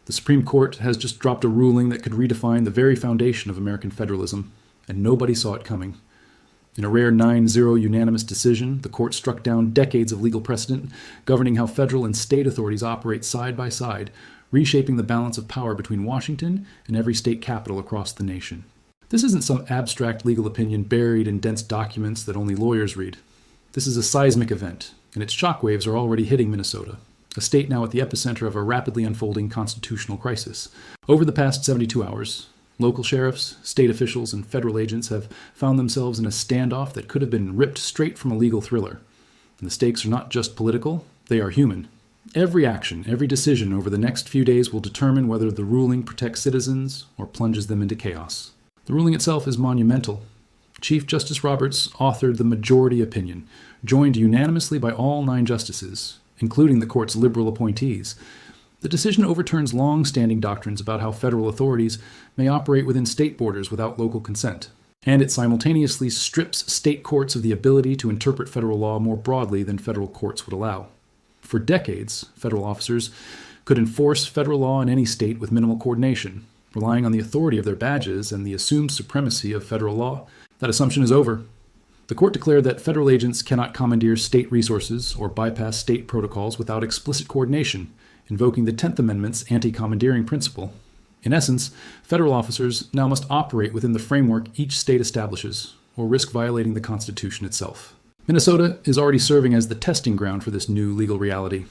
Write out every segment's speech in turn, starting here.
The Supreme Court has just dropped a ruling that could redefine the very foundation of American federalism, and nobody saw it coming. In a rare 9-0 unanimous decision, the court struck down decades of legal precedent governing how federal and state authorities operate side by side, reshaping the balance of power between Washington and every state capital across the nation. This isn't some abstract legal opinion buried in dense documents that only lawyers read. This is a seismic event, and its shockwaves are already hitting Minnesota, a state now at the epicenter of a rapidly unfolding constitutional crisis. Over the past 72 hours, local sheriffs, state officials, and federal agents have found themselves in a standoff that could have been ripped straight from a legal thriller. And the stakes are not just political, they are human. Every action, every decision over the next few days will determine whether the ruling protects citizens or plunges them into chaos. The ruling itself is monumental. Chief Justice Roberts authored the majority opinion, joined unanimously by all 9 justices, including the court's liberal appointees. The decision overturns long-standing doctrines about how federal authorities may operate within state borders without local consent, and it simultaneously strips state courts of the ability to interpret federal law more broadly than federal courts would allow. For decades, federal officers could enforce federal law in any state with minimal coordination, relying on the authority of their badges and the assumed supremacy of federal law. That assumption is over. The court declared that federal agents cannot commandeer state resources or bypass state protocols without explicit coordination, invoking the 10th Amendment's anti-commandeering principle. In essence, federal officers now must operate within the framework each state establishes, or risk violating the Constitution itself. Minnesota is already serving as the testing ground for this new legal reality.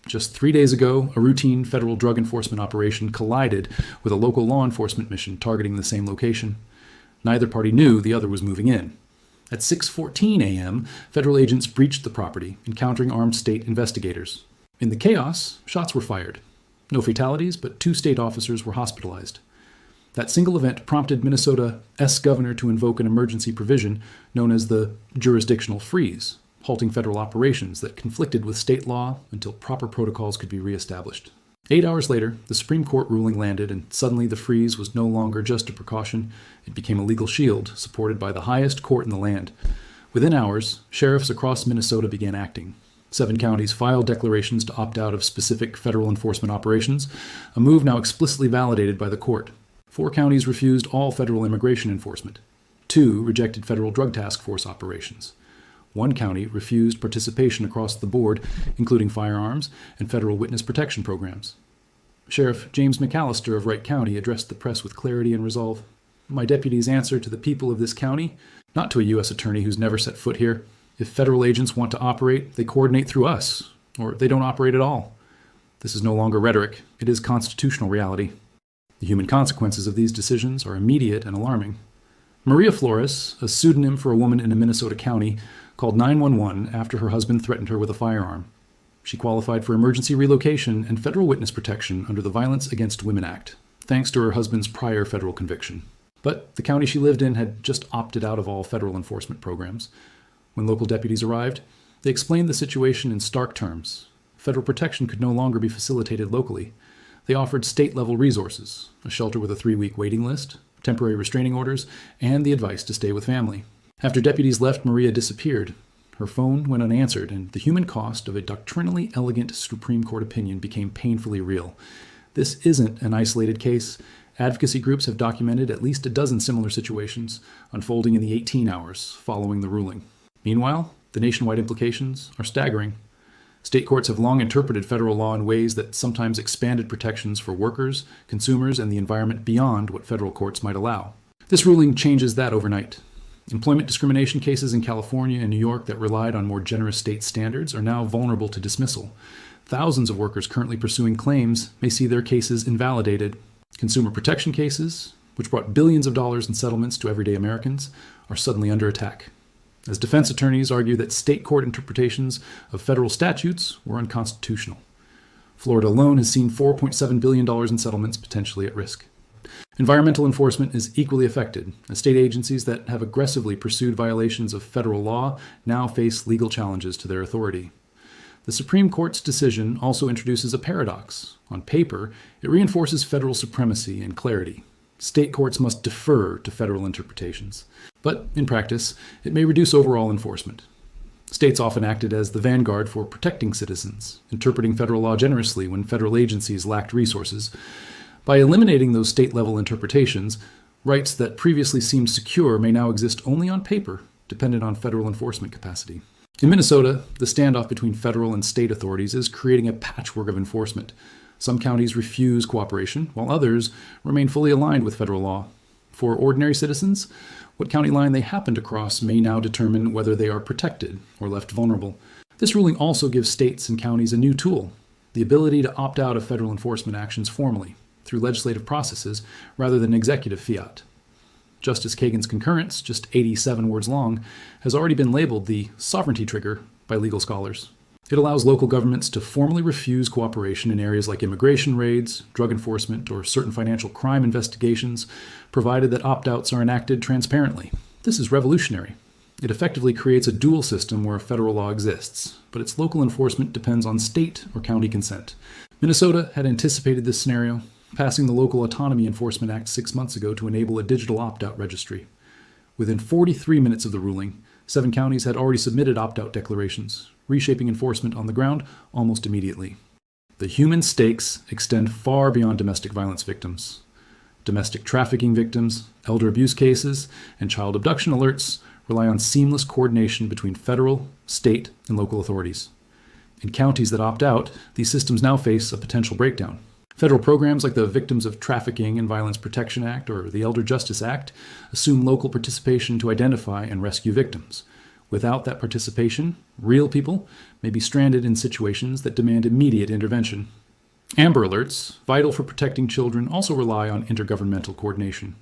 Just 3 days ago, a routine federal drug enforcement operation collided with a local law enforcement mission targeting the same location. Neither party knew the other was moving in. At 6:14 a.m., federal agents breached the property, encountering armed state investigators. In the chaos, shots were fired. No fatalities, but 2 state officers were hospitalized. That single event prompted Minnesota's governor to invoke an emergency provision known as the jurisdictional freeze, halting federal operations that conflicted with state law until proper protocols could be reestablished. 8 hours later, the Supreme Court ruling landed, and suddenly the freeze was no longer just a precaution. It became a legal shield, supported by the highest court in the land. Within hours, sheriffs across Minnesota began acting. 7 counties filed declarations to opt out of specific federal enforcement operations, a move now explicitly validated by the court. 4 counties refused all federal immigration enforcement. 2 rejected federal drug task force operations. 1 county refused participation across the board, including firearms and federal witness protection programs. Sheriff James McAllister of Wright County addressed the press with clarity and resolve. "My deputies answer to the people of this county, not to a U.S. attorney who's never set foot here. If federal agents want to operate, they coordinate through us, or they don't operate at all. This is no longer rhetoric. It is constitutional reality." The human consequences of these decisions are immediate and alarming. Maria Flores, a pseudonym for a woman in a Minnesota county, called 911 after her husband threatened her with a firearm. She qualified for emergency relocation and federal witness protection under the Violence Against Women Act, thanks to her husband's prior federal conviction. But the county she lived in had just opted out of all federal enforcement programs. When local deputies arrived, they explained the situation in stark terms. Federal protection could no longer be facilitated locally. They offered state-level resources, a shelter with a 3-week waiting list, temporary restraining orders, and the advice to stay with family. After deputies left, Maria disappeared. Her phone went unanswered, and the human cost of a doctrinally elegant Supreme Court opinion became painfully real. This isn't an isolated case. Advocacy groups have documented at least a dozen similar situations unfolding in the 18 hours following the ruling. Meanwhile, the nationwide implications are staggering. State courts have long interpreted federal law in ways that sometimes expanded protections for workers, consumers, and the environment beyond what federal courts might allow. This ruling changes that overnight. Employment discrimination cases in California and New York that relied on more generous state standards are now vulnerable to dismissal. Thousands of workers currently pursuing claims may see their cases invalidated. Consumer protection cases, which brought billions of dollars in settlements to everyday Americans, are suddenly under attack, as defense attorneys argue that state court interpretations of federal statutes were unconstitutional. Florida alone has seen $4.7 billion in settlements potentially at risk. Environmental enforcement is equally affected, as state agencies that have aggressively pursued violations of federal law now face legal challenges to their authority. The Supreme Court's decision also introduces a paradox. On paper, it reinforces federal supremacy and clarity. State courts must defer to federal interpretations. But in practice, it may reduce overall enforcement. States often acted as the vanguard for protecting citizens, interpreting federal law generously when federal agencies lacked resources. By eliminating those state-level interpretations, rights that previously seemed secure may now exist only on paper, dependent on federal enforcement capacity. In Minnesota, the standoff between federal and state authorities is creating a patchwork of enforcement. Some counties refuse cooperation, while others remain fully aligned with federal law. For ordinary citizens, what county line they happen to cross may now determine whether they are protected or left vulnerable. This ruling also gives states and counties a new tool, the ability to opt out of federal enforcement actions formally, through legislative processes rather than executive fiat. Justice Kagan's concurrence, just 87 words long, has already been labeled the sovereignty trigger by legal scholars. It allows local governments to formally refuse cooperation in areas like immigration raids, drug enforcement, or certain financial crime investigations, provided that opt-outs are enacted transparently. This is revolutionary. It effectively creates a dual system where federal law exists, but its local enforcement depends on state or county consent. Minnesota had anticipated this scenario, passing the Local Autonomy Enforcement Act 6 months ago to enable a digital opt-out registry. Within 43 minutes of the ruling, 7 counties had already submitted opt-out declarations, reshaping enforcement on the ground almost immediately. The human stakes extend far beyond domestic violence victims. Domestic trafficking victims, elder abuse cases, and child abduction alerts rely on seamless coordination between federal, state, and local authorities. In counties that opt out, these systems now face a potential breakdown. Federal programs like the Victims of Trafficking and Violence Protection Act or the Elder Justice Act assume local participation to identify and rescue victims. Without that participation, real people may be stranded in situations that demand immediate intervention. Amber alerts, vital for protecting children, also rely on intergovernmental coordination.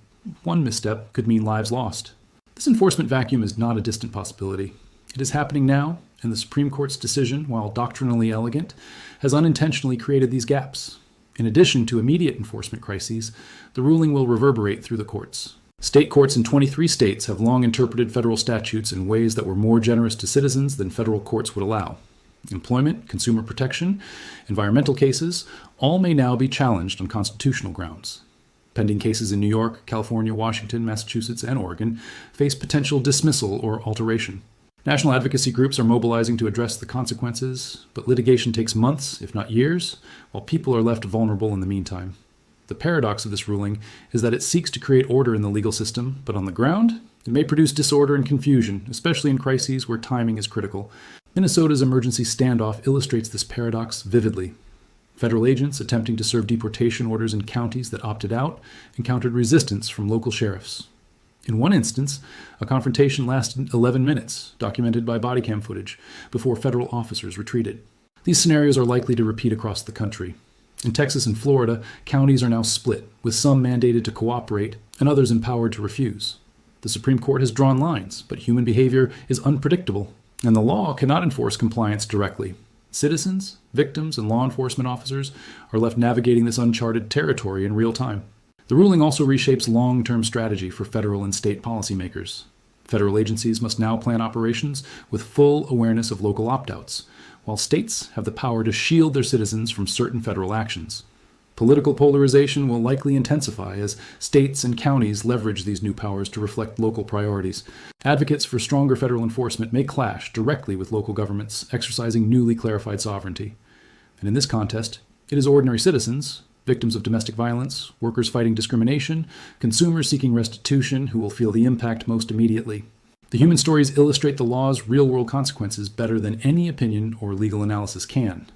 One misstep could mean lives lost. This enforcement vacuum is not a distant possibility. It is happening now, and the Supreme Court's decision, while doctrinally elegant, has unintentionally created these gaps. In addition to immediate enforcement crises, the ruling will reverberate through the courts. State courts in 23 states have long interpreted federal statutes in ways that were more generous to citizens than federal courts would allow. Employment, consumer protection, environmental cases, all may now be challenged on constitutional grounds. Pending cases in New York, California, Washington, Massachusetts, and Oregon face potential dismissal or alteration. National advocacy groups are mobilizing to address the consequences, but litigation takes months, if not years, while people are left vulnerable in the meantime. The paradox of this ruling is that it seeks to create order in the legal system, but on the ground, it may produce disorder and confusion, especially in crises where timing is critical. Minnesota's emergency standoff illustrates this paradox vividly. Federal agents attempting to serve deportation orders in counties that opted out encountered resistance from local sheriffs. In one instance, a confrontation lasted 11 minutes, documented by body cam footage, before federal officers retreated. These scenarios are likely to repeat across the country. In Texas and Florida, counties are now split, with some mandated to cooperate and others empowered to refuse. The Supreme Court has drawn lines, but human behavior is unpredictable, and the law cannot enforce compliance directly. Citizens, victims, and law enforcement officers are left navigating this uncharted territory in real time. The ruling also reshapes long-term strategy for federal and state policymakers. Federal agencies must now plan operations with full awareness of local opt-outs, while states have the power to shield their citizens from certain federal actions. Political polarization will likely intensify as states and counties leverage these new powers to reflect local priorities. Advocates for stronger federal enforcement may clash directly with local governments exercising newly clarified sovereignty. And in this contest, it is ordinary citizens, victims of domestic violence, workers fighting discrimination, consumers seeking restitution who will feel the impact most immediately. The human stories illustrate the law's real-world consequences better than any opinion or legal analysis can.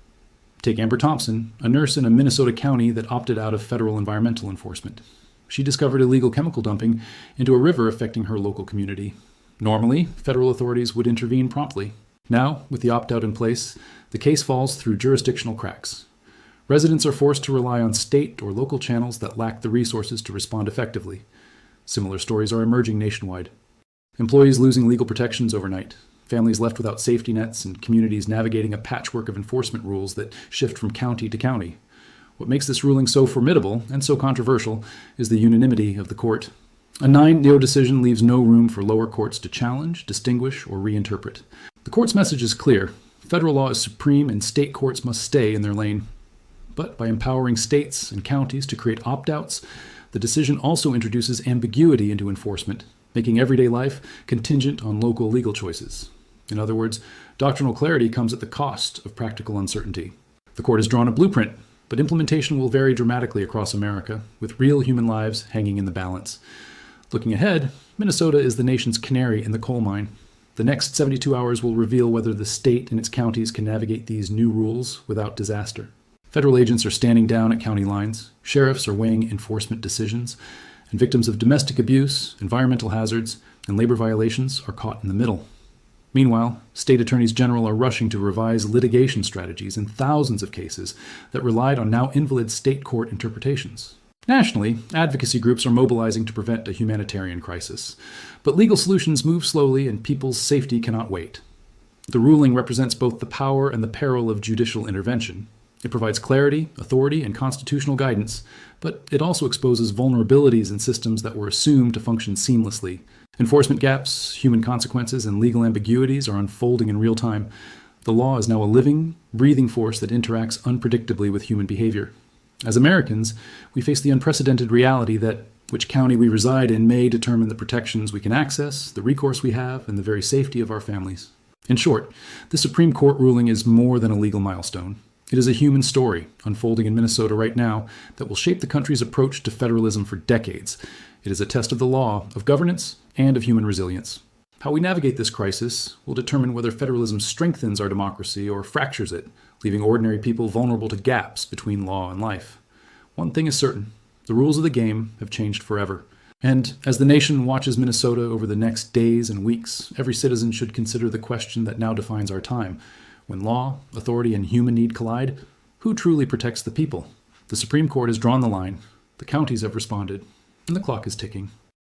Take Amber Thompson, a nurse in a Minnesota county that opted out of federal environmental enforcement. She discovered illegal chemical dumping into a river affecting her local community. Normally, federal authorities would intervene promptly. Now, with the opt-out in place, the case falls through jurisdictional cracks. Residents are forced to rely on state or local channels that lack the resources to respond effectively. Similar stories are emerging nationwide. Employees losing legal protections overnight, families left without safety nets, and communities navigating a patchwork of enforcement rules that shift from county to county. What makes this ruling so formidable and so controversial is the unanimity of the court. A 9-0 decision leaves no room for lower courts to challenge, distinguish, or reinterpret. The court's message is clear. Federal law is supreme and state courts must stay in their lane. But by empowering states and counties to create opt-outs, the decision also introduces ambiguity into enforcement, making everyday life contingent on local legal choices. In other words, doctrinal clarity comes at the cost of practical uncertainty. The court has drawn a blueprint, but implementation will vary dramatically across America, with real human lives hanging in the balance. Looking ahead, Minnesota is the nation's canary in the coal mine. The next 72 hours will reveal whether the state and its counties can navigate these new rules without disaster. Federal agents are standing down at county lines, sheriffs are weighing enforcement decisions, and victims of domestic abuse, environmental hazards, and labor violations are caught in the middle. Meanwhile, state attorneys general are rushing to revise litigation strategies in thousands of cases that relied on now invalid state court interpretations. Nationally, advocacy groups are mobilizing to prevent a humanitarian crisis. But legal solutions move slowly and people's safety cannot wait. The ruling represents both the power and the peril of judicial intervention. It provides clarity, authority, and constitutional guidance, but it also exposes vulnerabilities in systems that were assumed to function seamlessly. Enforcement gaps, human consequences, and legal ambiguities are unfolding in real time. The law is now a living, breathing force that interacts unpredictably with human behavior. As Americans, we face the unprecedented reality that which county we reside in may determine the protections we can access, the recourse we have, and the very safety of our families. In short, the Supreme Court ruling is more than a legal milestone. It is a human story unfolding in Minnesota right now that will shape the country's approach to federalism for decades. It is a test of the law, of governance, and of human resilience. How we navigate this crisis will determine whether federalism strengthens our democracy or fractures it, leaving ordinary people vulnerable to gaps between law and life. One thing is certain, the rules of the game have changed forever. And as the nation watches Minnesota over the next days and weeks, every citizen should consider the question that now defines our time. When law, authority, and human need collide, who truly protects the people? The Supreme Court has drawn the line, the counties have responded, and the clock is ticking.